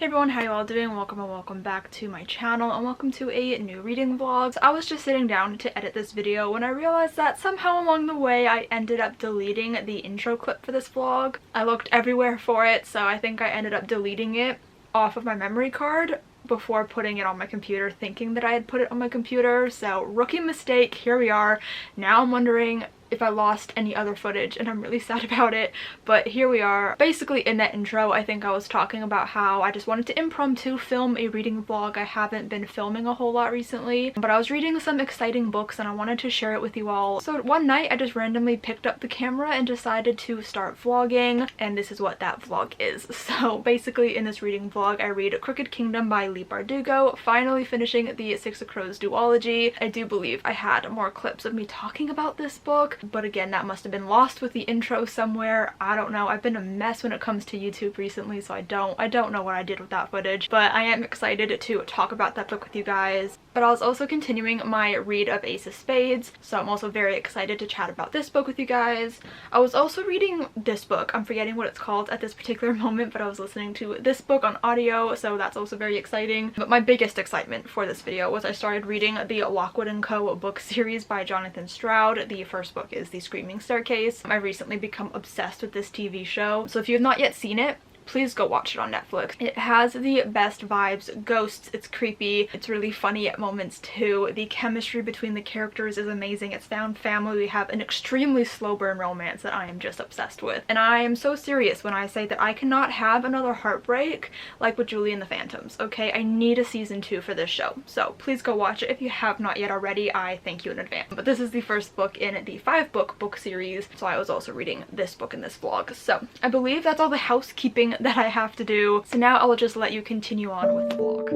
Hey everyone, how you all doing? Welcome back to my channel and welcome to a new reading vlog. I was just sitting down to edit this video when I realized that somehow along the way I ended up deleting the intro clip for this vlog. I looked everywhere for it, so I think I ended up deleting it off of my memory card before putting it on my computer, thinking that I had put it on my computer. So rookie mistake, here we are. Now I'm wondering if I lost any other footage, and I'm really sad about it, but here we are. Basically in that intro I think I was talking about how I just wanted to impromptu film a reading vlog. I haven't been filming a whole lot recently, but I was reading some exciting books and I wanted to share it with you all. So one night I just randomly picked up the camera and decided to start vlogging, and this is what that vlog is. So basically in this reading vlog I read Crooked Kingdom by Leigh Bardugo, finally finishing the Six of Crows duology. I do believe I had more clips of me talking about this book, but again that must have been lost with the intro somewhere. I don't know. I've been a mess when it comes to YouTube recently, so I don't know what I did with that footage, but I am excited to talk about that book with you guys. But I was also continuing my read of Ace of Spades, so I'm also very excited to chat about this book with you guys. I was also reading this book. I'm forgetting what it's called at this particular moment, but I was listening to this book on audio, so that's also very exciting. But my biggest excitement for this video was I started reading the Lockwood and Co book series by Jonathan Stroud. The first book is The Screaming Staircase. I've recently become obsessed with this TV show, so if you have not yet seen it, please go watch it on Netflix. It has the best vibes, ghosts, it's creepy, it's really funny at moments too. The chemistry between the characters is amazing. It's found family. We have an extremely slow burn romance that I am just obsessed with. And I am so serious when I say that I cannot have another heartbreak like with Julie and the Phantoms, okay? I need a season 2 for this show. So please go watch it if you have not yet already. I thank you in advance. But this is the first book in the 5-book series, so I was also reading this book in this vlog. So I believe that's all the housekeeping that I have to do. So now I'll just let you continue on with the vlog.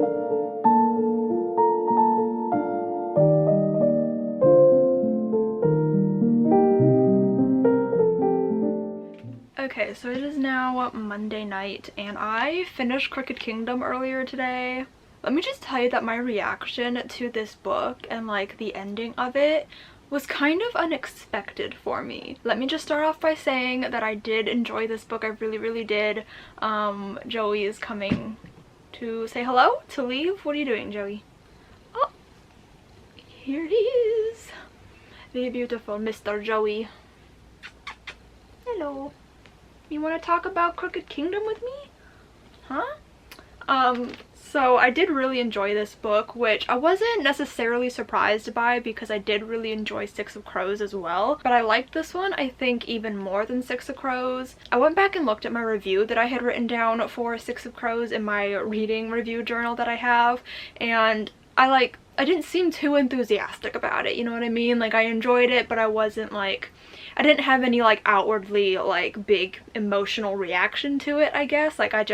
Okay, so it is now Monday night and I finished Crooked Kingdom earlier today. Let me just tell you that my reaction to this book and like the ending of it was kind of unexpected for me. Let me just start off by saying that I did enjoy this book. I really did. Joey is coming to say hello, to leave. What are you doing, Joey? Oh, here he is. The beautiful Mr. Joey. Hello. You want to talk about Crooked Kingdom with me? Huh? So I did really enjoy this book, which I wasn't necessarily surprised by because I did really enjoy Six of Crows as well. But I liked this one, I think, even more than Six of Crows. I went back and looked at my review that I had written down for Six of Crows in my reading review journal that I have, and I didn't seem too enthusiastic about it, you know what I mean? Like, I enjoyed it, but I wasn't like, I didn't have any like outwardly like big emotional reaction to it, I guess. Like I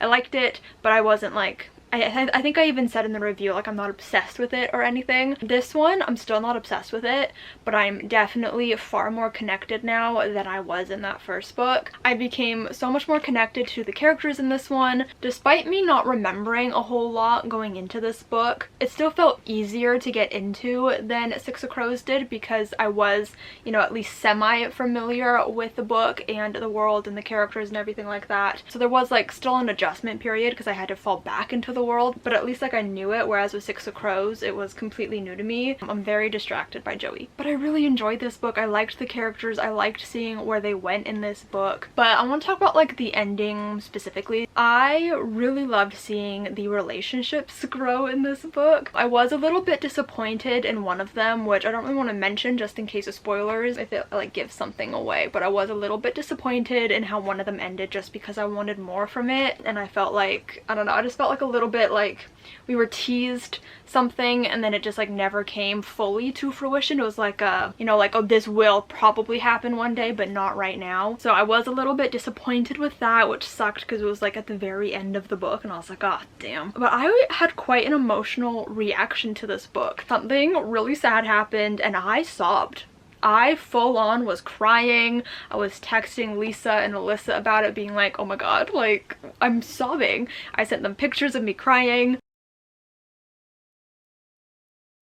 liked it, but I wasn't like, I think I even said in the review, like, I'm not obsessed with it or anything. This one, I'm still not obsessed with it, but I'm definitely far more connected now than I was in that first book. I became so much more connected to the characters in this one. Despite me not remembering a whole lot going into this book, it still felt easier to get into than Six of Crows did because I was, you know, at least semi-familiar with the book and the world and the characters and everything like that. So there was like still an adjustment period because I had to fall back into the world, but at least like I knew it, whereas with Six of Crows it was completely new to me. I'm very distracted by Joey, but I really enjoyed this book. I liked the characters. I liked seeing where they went in this book, but I want to talk about like the ending specifically. I really loved seeing the relationships grow in this book. I was a little bit disappointed in one of them, which I don't really want to mention just in case of spoilers if it like gives something away, but I was a little bit disappointed in how one of them ended just because I wanted more from it, and I felt like, I don't know, I just felt like a little bit like we were teased something and then it just like never came fully to fruition. It was like you know, like, oh, this will probably happen one day but not right now. So I was a little bit disappointed with that, which sucked because it was like at the very end of the book and I was like, oh damn. But I had quite an emotional reaction to this book. Something really sad happened and I sobbed. I full on was crying. I was texting Lisa and Alyssa about it, being like, oh my god, like, I'm sobbing. I sent them pictures of me crying.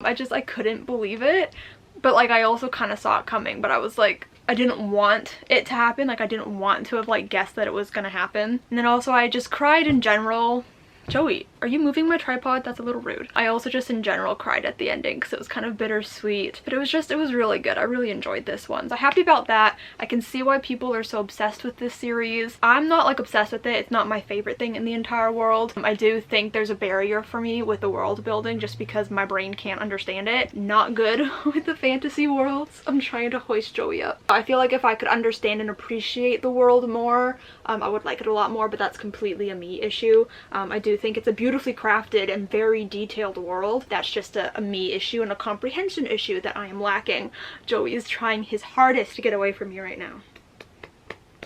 I couldn't believe it. But like, I also kind of saw it coming, but I was like, I didn't want it to happen. Like I didn't want to have like guessed that it was gonna happen. And then also I just cried in general. Joey, are you moving my tripod? That's a little rude. I also just in general cried at the ending because it was kind of bittersweet, but it was really good. I really enjoyed this one, so happy about that. I can see why people are so obsessed with this series. I'm not like obsessed with it. It's not my favorite thing in the entire world. I do think there's a barrier for me with the world building just because my brain can't understand it. Not good with the fantasy worlds. I'm trying to hoist Joey up. I feel like if I could understand and appreciate the world more, I would like it a lot more, but that's completely a me issue. I do think it's a beautifully crafted and very detailed world. That's just a me issue and a comprehension issue that I am lacking. Joey is trying his hardest to get away from me right now.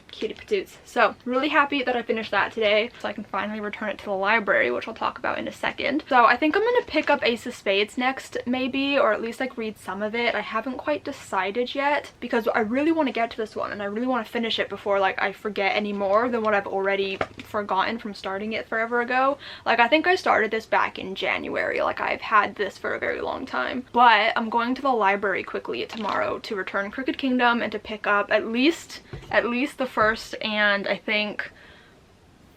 Cutie patoots. So really happy that I finished that today so I can finally return it to the library, which I'll talk about in a second. So I think I'm gonna pick up Ace of Spades next, maybe, or at least like read some of it. I haven't quite decided yet because I really want to get to this one and I really want to finish it before like I forget any more than what I've already forgotten from starting it forever ago. Like I think I started this back in January. Like I've had this for a very long time, but I'm going to the library quickly tomorrow to return Crooked Kingdom and to pick up at least the first and I think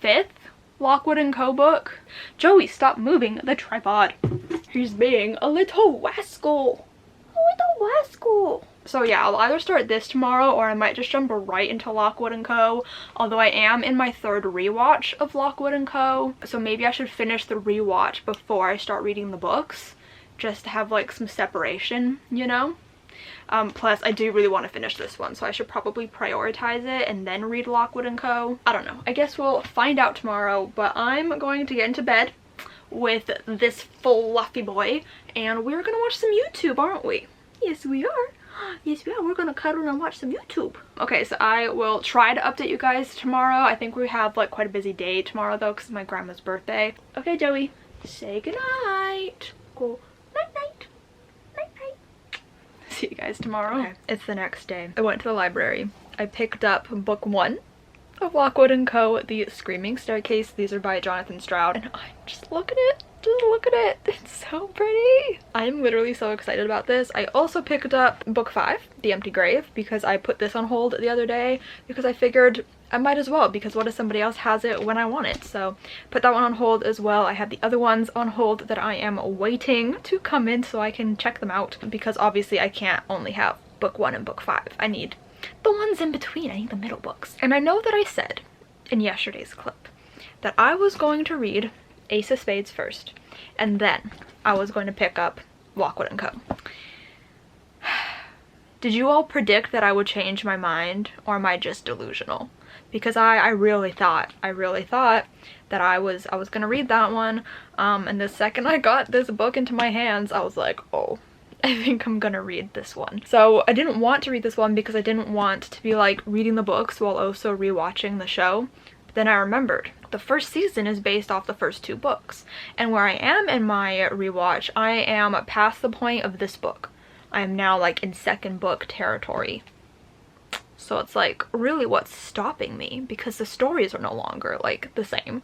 5th Lockwood and Co book. Joey, stop moving the tripod. He's being a little rascal. A little rascal. So yeah, I'll either start this tomorrow or I might just jump right into Lockwood and Co. Although I am in my 3rd rewatch of Lockwood and Co. So maybe I should finish the rewatch before I start reading the books. Just to have like some separation, you know? Plus I do really want to finish this one, so I should probably prioritize it and then read Lockwood and Co. I don't know. I guess we'll find out tomorrow, but I'm going to get into bed with this fluffy boy and we're gonna watch some YouTube, aren't we? Yes, we are. Yes, we are. We're gonna cuddle and watch some YouTube. Okay, so I will try to update you guys tomorrow. I think we have like quite a busy day tomorrow though because it's my grandma's birthday. Okay, Joey, say goodnight. Go night-night. See you guys tomorrow. Okay, it's the next day. I went to the library. I picked up book 1 of Lockwood and Co, The Screaming Staircase. These are by Jonathan Stroud and just look at it. Just look at it. It's so pretty. I'm literally so excited about this. I also picked up book 5, The Empty Grave, because I put this on hold the other day because I figured I might as well, because what if somebody else has it when I want it? So put that one on hold as well. I have the other ones on hold that I am waiting to come in so I can check them out, because obviously I can't only have book 1 and book 5. I need the ones in between. I need the middle books. And I know that I said in yesterday's clip that I was going to read Ace of Spades first and then I was going to pick up Lockwood and Co. Did you all predict that I would change my mind, or am I just delusional? Because I really thought that I was gonna read that one, and the second I got this book into my hands I was like, oh, I think I'm gonna read this one. So I didn't want to read this one because I didn't want to be like reading the books while also rewatching the show. But then I remembered the first season is based off the first 2 books, and where I am in my rewatch, I am past the point of this book. I am now like in 2nd book territory. So it's like really what's stopping me, because the stories are no longer like the same.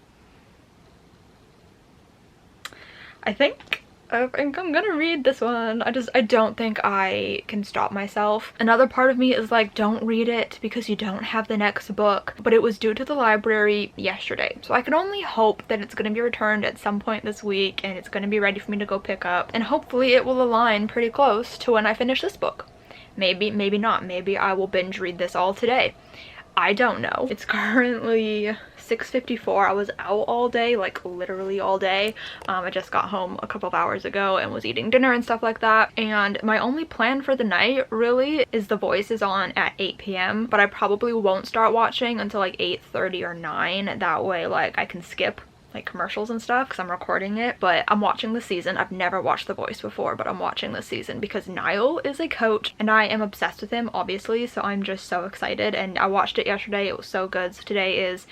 I think I'm gonna read this one. I don't think I can stop myself. Another part of me is like, don't read it because you don't have the next book, but it was due to the library yesterday, so I can only hope that it's gonna be returned at some point this week and it's gonna be ready for me to go pick up, and hopefully it will align pretty close to when I finish this book. Maybe not. Maybe I will binge read this all today. I don't know. It's currently 6:54. I was out all day, like literally all day. I just got home a couple of hours ago and was eating dinner and stuff like that, and my only plan for the night really is The Voice is on at 8 p.m. but I probably won't start watching until like 8:30 or 9. That way like I can skip like commercials and stuff because I'm recording it. But I'm watching the season. I've never watched The Voice before, but I'm watching the season because Niall is a coach and I am obsessed with him, obviously, so I'm just so excited. And I watched it yesterday. It was so good. So today is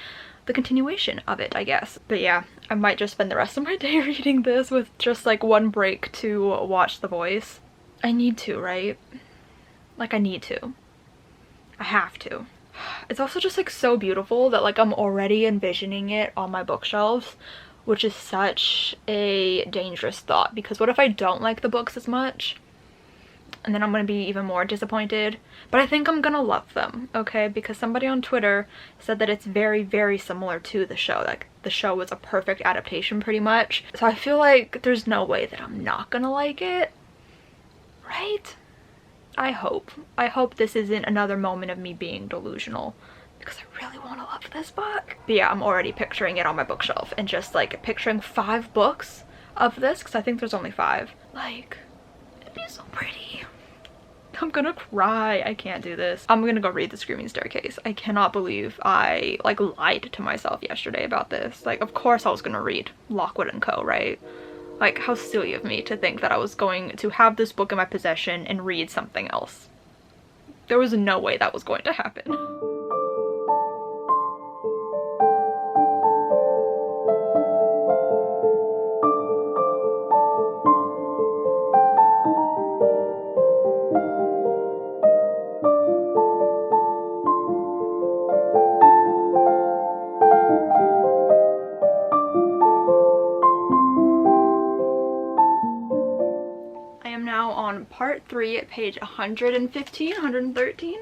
the continuation of it, I guess. But yeah, I might just spend the rest of my day reading this with just like one break to watch The Voice. I need to, right? Like I need to. I have to. It's also just like so beautiful that like I'm already envisioning it on my bookshelves, which is such a dangerous thought, because what if I don't like the books as much? and then I'm gonna be even more disappointed. But I think I'm gonna love them, okay? Because somebody on Twitter said that it's very, very similar to the show. Like, the show was a perfect adaptation pretty much. So I feel like there's no way that I'm not gonna like it, right? I hope. I hope this isn't another moment of me being delusional, because I really want to love this book. But yeah, I'm already picturing it on my bookshelf and just like picturing 5 books of this, because I think there's only 5. Like, it'd be so pretty. I'm gonna cry. I can't do this. I'm gonna go read The Screaming Staircase. I cannot believe I like lied to myself yesterday about this. Like, of course I was gonna read Lockwood and Co, right? Like, how silly of me to think that I was going to have this book in my possession and read something else. There was no way that was going to happen. Part 3, page 115, 115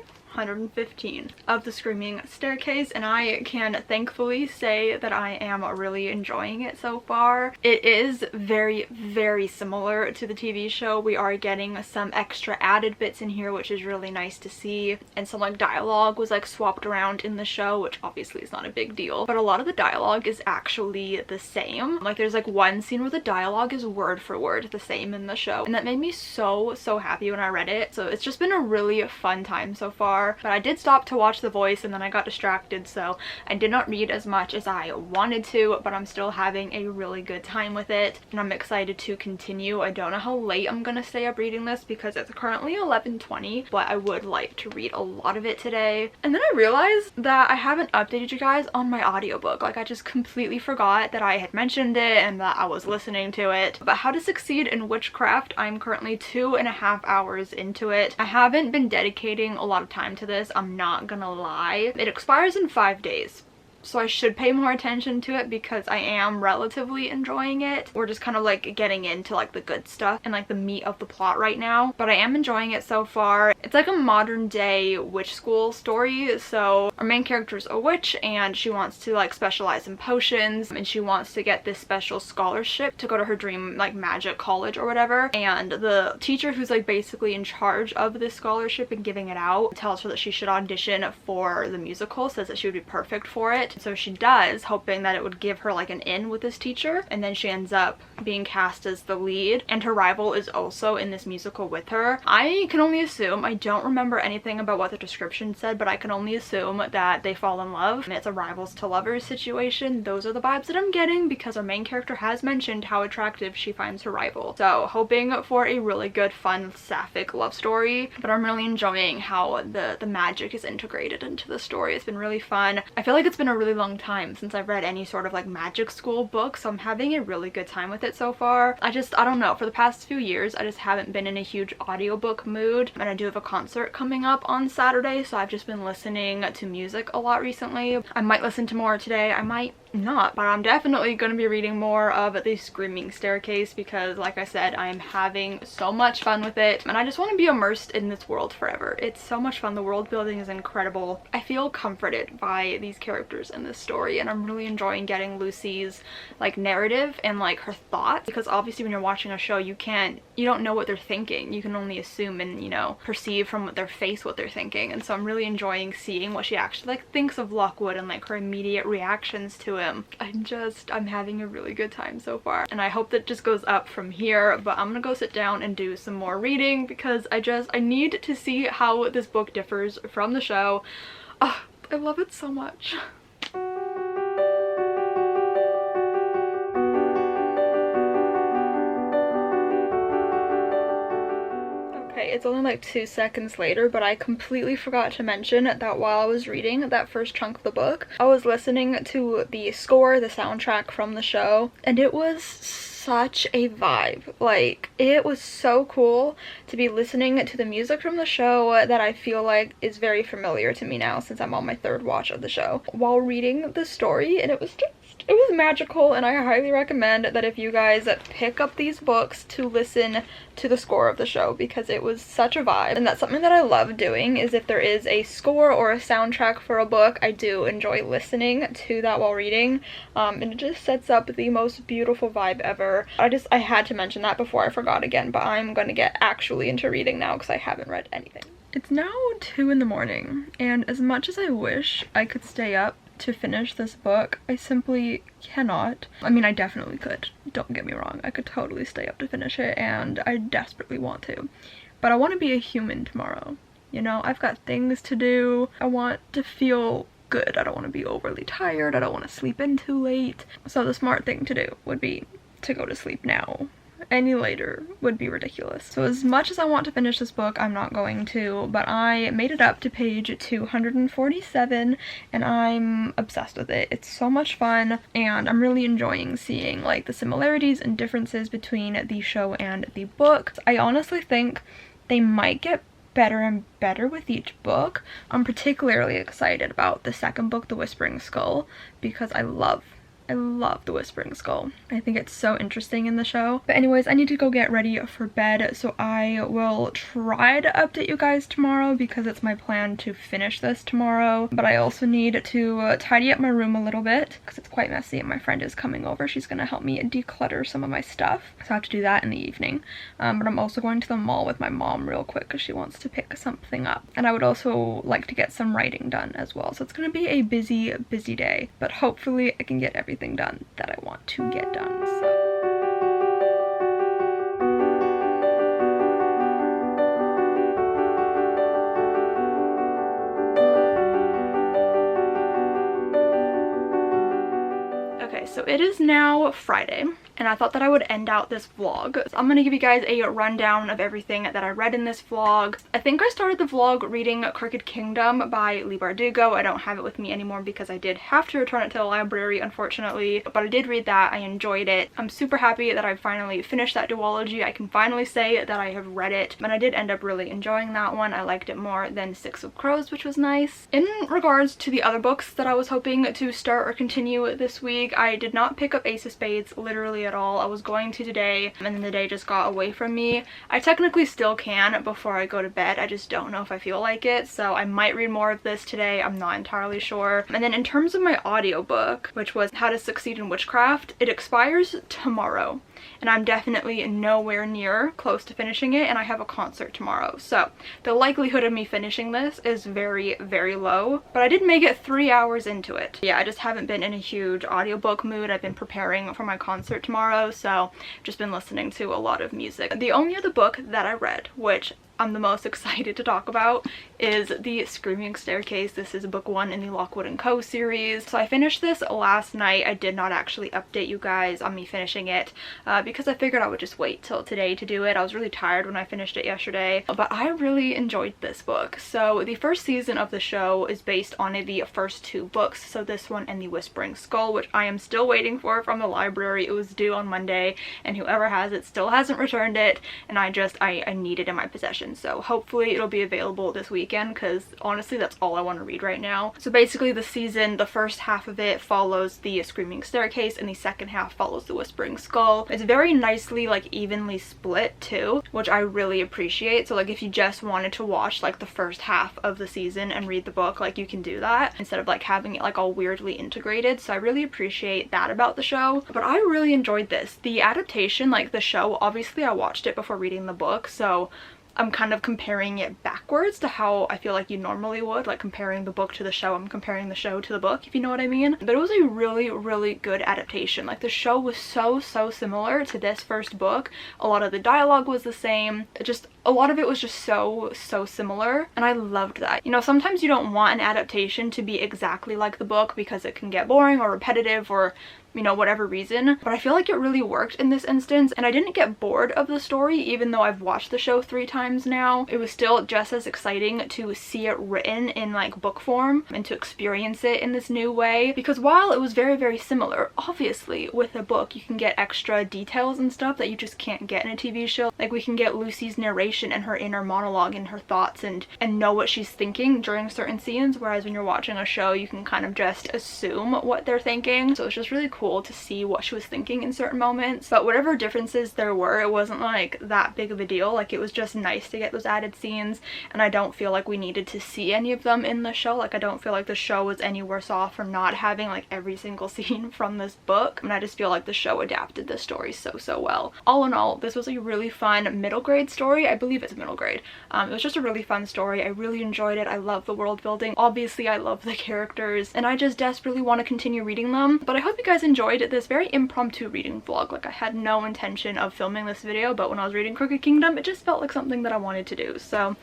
of The Screaming Staircase, and I can thankfully say that I am really enjoying it so far. It is very, very similar to the TV show. We are getting some extra added bits in here, which is really nice to see, and some like dialogue was like swapped around in the show, which obviously is not a big deal, but a lot of the dialogue is actually the same. Like, there's like one scene where the dialogue is word for word the same in the show, and that made me so happy when I read it. So it's just been a really fun time so far. But I did stop to watch The Voice and then I got distracted, so I did not read as much as I wanted to, but I'm still having a really good time with it and I'm excited to continue. I don't know how late I'm gonna stay up reading this because it's currently 11:20, but I would like to read a lot of it today. And then I realized that I haven't updated you guys on my audiobook. Like, I just completely forgot that I had mentioned it and that I was listening to it. But How to Succeed in Witchcraft, I'm currently 2.5 hours into it. I haven't been dedicating a lot of time to this, I'm not gonna lie. It expires in 5 days, so I should pay more attention to it because I am relatively enjoying it. We're just kind of like getting into like the good stuff and like the meat of the plot right now, but I am enjoying it so far. It's like a modern day witch school story. So our main character is a witch and she wants to like specialize in potions, and she wants to get this special scholarship to go to her dream like magic college or whatever. And the teacher who's like basically in charge of this scholarship and giving it out tells her that she should audition for the musical, says that she would be perfect for it. So she does, hoping that it would give her like an in with this teacher, and then she ends up being cast as the lead, and her rival is also in this musical with her. I can only assume, I don't remember anything about what the description said, but I can only assume that they fall in love and it's a rivals to lovers situation. Those are the vibes that I'm getting because our main character has mentioned how attractive she finds her rival. So hoping for a really good, fun, sapphic love story, but I'm really enjoying how the magic is integrated into the story. It's been really fun. I feel like it's been a really long time since I've read any sort of like magic school book, so I'm having a really good time with it so far. I don't know, for the past few years I just haven't been in a huge audiobook mood, and I do have a concert coming up on Saturday, so I've just been listening to music a lot recently. I might listen to more today, I might not, but I'm definitely going to be reading more of The Screaming Staircase because, like I said, I am having so much fun with it and I just want to be immersed in this world forever. It's so much fun. The world building is incredible. I feel comforted by these characters in this story, and I'm really enjoying getting Lucy's like narrative and like her thoughts, because obviously when you're watching a show you don't know what they're thinking. You can only assume and, you know, perceive from their face what they're thinking. And so I'm really enjoying seeing what she actually like thinks of Lockwood and like her immediate reactions to him. I'm having a really good time so far, and I hope that just goes up from here. But I'm gonna go sit down and do some more reading because I need to see how this book differs from the show. Oh, I love it so much. It's only like 2 seconds later, but I completely forgot to mention that while I was reading that first chunk of the book, I was listening to the score, the soundtrack from the show, and it was such a vibe. Like, it was so cool to be listening to the music from the show that I feel like is very familiar to me now since I'm on my third watch of the show while reading the story, and it was magical. And I highly recommend that if you guys pick up these books to listen to the score of the show, because it was such a vibe. And that's something that I love doing, is if there is a score or a soundtrack for a book, I do enjoy listening to that while reading, and it just sets up the most beautiful vibe ever. I had to mention that before I forgot again, but I'm gonna get actually into reading now because I haven't read anything. It's now 2 in the morning, and as much as I wish I could stay up to finish this book, I simply cannot. I mean, I definitely could, don't get me wrong, I could totally stay up to finish it, and I desperately want to, but I want to be a human tomorrow, you know? I've got things to do, I want to feel good, I don't want to be overly tired, I don't want to sleep in too late, so the smart thing to do would be to go to sleep now. Any later would be ridiculous. So as much as I want to finish this book, I'm not going to, but I made it up to page 247 and I'm obsessed with it. It's so much fun, and I'm really enjoying seeing like the similarities and differences between the show and the book. I honestly think they might get better and better with each book. I'm particularly excited about the second book, The Whispering Skull, because I love The Whispering Skull. I think it's so interesting in the show. But anyways, I need to go get ready for bed, so I will try to update you guys tomorrow because it's my plan to finish this tomorrow. But I also need to tidy up my room a little bit because it's quite messy and my friend is coming over. She's gonna help me declutter some of my stuff. So I have to do that in the evening. But I'm also going to the mall with my mom real quick because she wants to pick something up. And I would also like to get some writing done as well. So it's gonna be a busy day. But hopefully I can get everything done that I want to get done. Okay, so it is now Friday, and I thought that I would end out this vlog. So I'm gonna give you guys a rundown of everything that I read in this vlog. I think I started the vlog reading Crooked Kingdom by Leigh Bardugo. I don't have it with me anymore because I did have to return it to the library, unfortunately, but I did read that. I enjoyed it. I'm super happy that I finally finished that duology. I can finally say that I have read it, and I did end up really enjoying that one. I liked it more than Six of Crows, which was nice. In regards to the other books that I was hoping to start or continue this week, I did not pick up Ace of Spades literally at all. I was going to today, and then the day just got away from me. I technically still can before I go to bed. I just don't know if I feel like it, so I might read more of this today. I'm not entirely sure. And then in terms of my audiobook, which was How to Succeed in Witchcraft, it expires tomorrow, and I'm definitely nowhere near close to finishing it, and I have a concert tomorrow, so the likelihood of me finishing this is very, very low. But I did make it 3 hours into it. Yeah, I just haven't been in a huge audiobook mood. I've been preparing for my concert tomorrow, so I've just been listening to a lot of music. The only other book that I read, which I'm the most excited to talk about, is The Screaming Staircase. This is book 1 in the Lockwood and Co series. So I finished this last night. I did not actually update you guys on me finishing it because I figured I would just wait till today to do it. I was really tired when I finished it yesterday, but I really enjoyed this book. So the first season of the show is based on the first 2 books, so this one and The Whispering Skull, which I am still waiting for from the library. It was due on Monday, and whoever has it still hasn't returned it, and I need it in my possession. So hopefully it'll be available this weekend, because honestly that's all I want to read right now. So basically the season, the first half of it follows the Screaming Staircase and the second half follows the Whispering Skull. It's very nicely like evenly split too, which I really appreciate. So like if you just wanted to watch like the first half of the season and read the book, like you can do that instead of like having it like all weirdly integrated. So I really appreciate that about the show. But I really enjoyed this. The adaptation, like the show, obviously I watched it before reading the book, so I'm kind of comparing it backwards to how I feel like you normally would, like comparing the book to the show. I'm comparing the show to the book, if you know what I mean. But it was a really, really good adaptation. Like the show was so similar to this first book. A lot of the dialogue was the same. Just a lot of it was just so similar, and I loved that. You know, sometimes you don't want an adaptation to be exactly like the book because it can get boring or repetitive or, you know, whatever reason, but I feel like it really worked in this instance, and I didn't get bored of the story even though I've watched the show 3 times now. It was still just as exciting to see it written in like book form and to experience it in this new way, because while it was very similar, obviously with a book you can get extra details and stuff that you just can't get in a TV show. Like we can get Lucy's narration and her inner monologue and her thoughts and know what she's thinking during certain scenes, whereas when you're watching a show you can kind of just assume what they're thinking. So it's just really cool to see what she was thinking in certain moments. But whatever differences there were, it wasn't like that big of a deal. Like it was just nice to get those added scenes, and I don't feel like we needed to see any of them in the show. Like I don't feel like the show was any worse off for not having like every single scene from this book, and I just feel like the show adapted the story so well. All in all, this was a really fun middle grade story. I believe it's middle grade. It was just a really fun story. I really enjoyed it. I love the world building. Obviously I love the characters, and I just desperately want to continue reading them. But I hope you guys enjoyed this very impromptu reading vlog. Like I had no intention of filming this video, but when I was reading Crooked Kingdom, it just felt like something that I wanted to do. So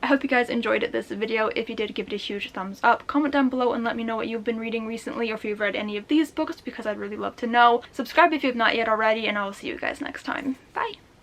I hope you guys enjoyed this video. If you did, give it a huge thumbs up. Comment down below and let me know what you've been reading recently, or if you've read any of these books, because I'd really love to know. Subscribe if you have not yet already, and I will see you guys next time. Bye!